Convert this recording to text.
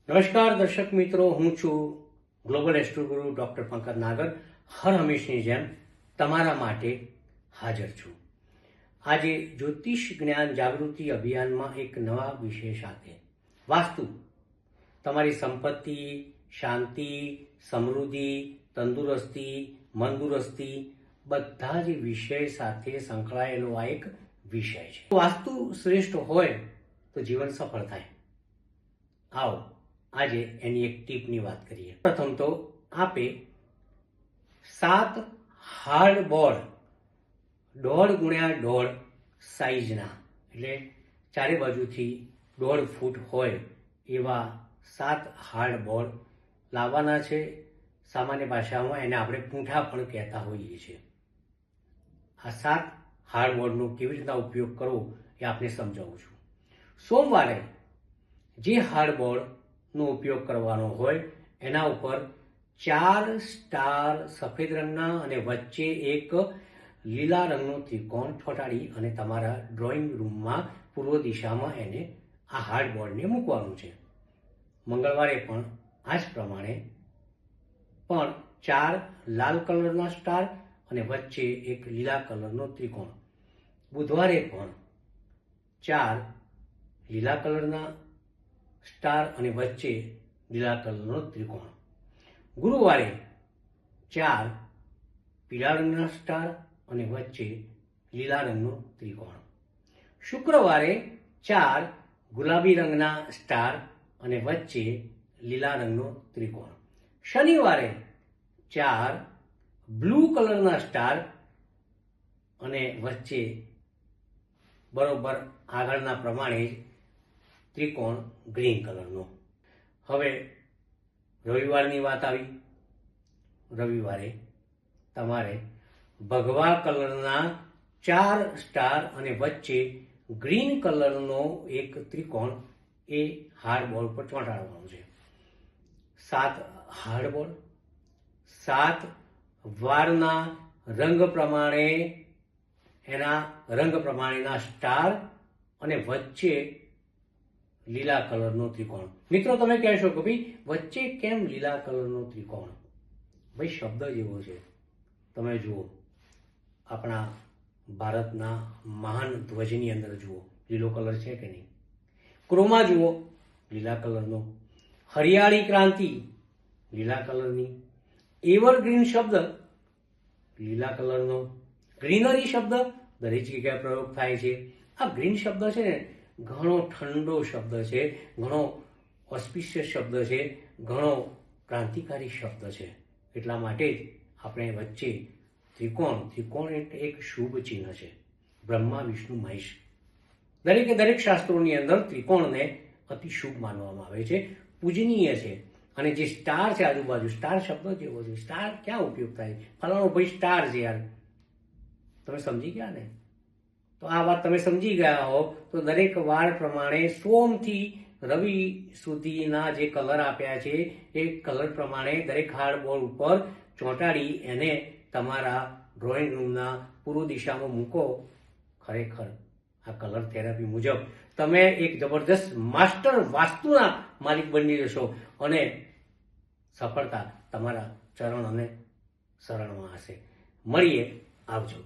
નમસ્કાર દર્શક મિત્રો, હું છું ગ્લોબલ એસ્ટ્રો ગુરુ ડૉક્ટર પંકજ નાગર. હર હંમેશની જેમ તમારા માટે હાજર છું. આજે જ્યોતિષ જ્ઞાન જાગૃતિ અભિયાનમાં એક નવા વિષય સાથે વાસ્તુ તમારી સંપત્તિ, શાંતિ, સમૃદ્ધિ, તંદુરસ્તી, મંદુરસ્તી બધા જ વિષય સાથે સંકળાયેલો આ એક વિષય છે. વાસ્તુ શ્રેષ્ઠ હોય તો જીવન સફળ થાય. આવો આજે એની એક ટીપની વાત કરીએ. પ્રથમ તો આપે 7 હાર્ડ બોર્ડ 1.5x1.5 સાઈઝના, એટલે ચારે બાજુથી 1.5 ફૂટ હોય એવા 7 હાર્ડ બોર્ડ લાવવાના છે. સામાન્ય ભાષામાં એને આપણે પૂંઠા પણ કહેતા હોઈએ છીએ. આ 7 હાર્ડ બોર્ડનો કેવી રીતના ઉપયોગ કરવો એ આપને સમજાવું છું. સોમવારે જે હાર્ડ બોર્ડનો ઉપયોગ કરવાનો હોય એના ઉપર 4 સ્ટાર સફેદ રંગના અને વચ્ચે એક લીલા રંગનો ત્રિકોણ ચોંટાડી અને તમારા ડ્રોઈંગ રૂમમાં પૂર્વ દિશામાં એને આ હાર્ડ બોર્ડને મૂકવાનું છે. મંગળવારે પણ આ જ પ્રમાણે પણ 4 લાલ કલરના સ્ટાર અને વચ્ચે એક લીલા કલરનો ત્રિકોણ. બુધવારે પણ 4 લીલા કલરના સ્ટાર અને વચ્ચે લીલા કલરનો ત્રિકોણ. ગુરુવારે 4 પીળા રંગના સ્ટાર અને વચ્ચે લીલા રંગનો ત્રિકોણ. શુક્રવારે 4 ગુલાબી રંગના સ્ટાર અને વચ્ચે લીલા રંગનો ત્રિકોણ. શનિવારે 4 બ્લુ કલરના સ્ટાર અને વચ્ચે બરોબર આગળના પ્રમાણે જ ત્રિકોણ ગ્રીન કલરનો. હવે રવિવારની વાત આવી. રવિવારે તમારે ભગવા કલરના 4 સ્ટાર અને વચ્ચે ગ્રીન કલરનો એક ત્રિકોણ એ હાર્ડ બોર્ડ પર ચોંટાડવાનો છે. 7 હાર્ડ બોર્ડ, 7 વારના રંગ પ્રમાણે એના રંગ પ્રમાણેના સ્ટાર અને વચ્ચે લીલા કલરનો ત્રિકોણ. મિત્રો, તમે કહેશો કે ભાઈ વચ્ચે કેમ લીલા કલરનો ત્રિકોણ? ભાઈ શબ્દ જ એવો છે. તમે જુઓ, આપણા ભારતના મહાન ધ્વજની અંદર જુઓ લીલો કલર છે કે નહીં? ક્રોમા જુઓ લીલા કલરનો, હરિયાળી ક્રાંતિ લીલા કલરની, એવરગ્રીન શબ્દ લીલા કલરનો, ગ્રીનરી શબ્દ દરેક જગ્યાએ પ્રયોગ થાય છે. આ ગ્રીન શબ્દ છે ને ઘણો ઠંડો શબ્દ છે, ઘણો ઓસ્પિશિયસ શબ્દ છે, ઘણો ક્રાંતિકારી શબ્દ છે. એટલા માટે જ આપણે વચ્ચે ત્રિકોણ એટલે એક શુભ ચિહ્ન છે. બ્રહ્મા, વિષ્ણુ, મહેશ દરેક શાસ્ત્રોની અંદર ત્રિકોણને અતિ શુભ માનવામાં આવે છે, પૂજનીય છે. અને જે સ્ટાર છે આજુબાજુ, સ્ટાર શબ્દ જેવો છે. સ્ટાર ક્યાં ઉપયોગ થાય? ફલાણો ભાઈ સ્ટાર છે યાર. તમે સમજી ગયા ને? તો આ વાત તમે સમજી ગયા હો તો દરેક વાર પ્રમાણે સોમથી રવિ સુધીના જે કલર આપ્યા છે એ કલર પ્રમાણે દરેક હાર્ડ બોર્ડ ઉપર ચોંટાડી એને તમારા ડ્રોઈંગ રૂમના પૂર્વ દિશામાં મૂકો. ખરેખર આ કલર થેરાપી મુજબ તમે એક જબરદસ્ત માસ્ટર વાસ્તુના માલિક બની જશો અને સફળતા તમારા ચરણ અને શરણમાં હશે. મળીએ, આવજો.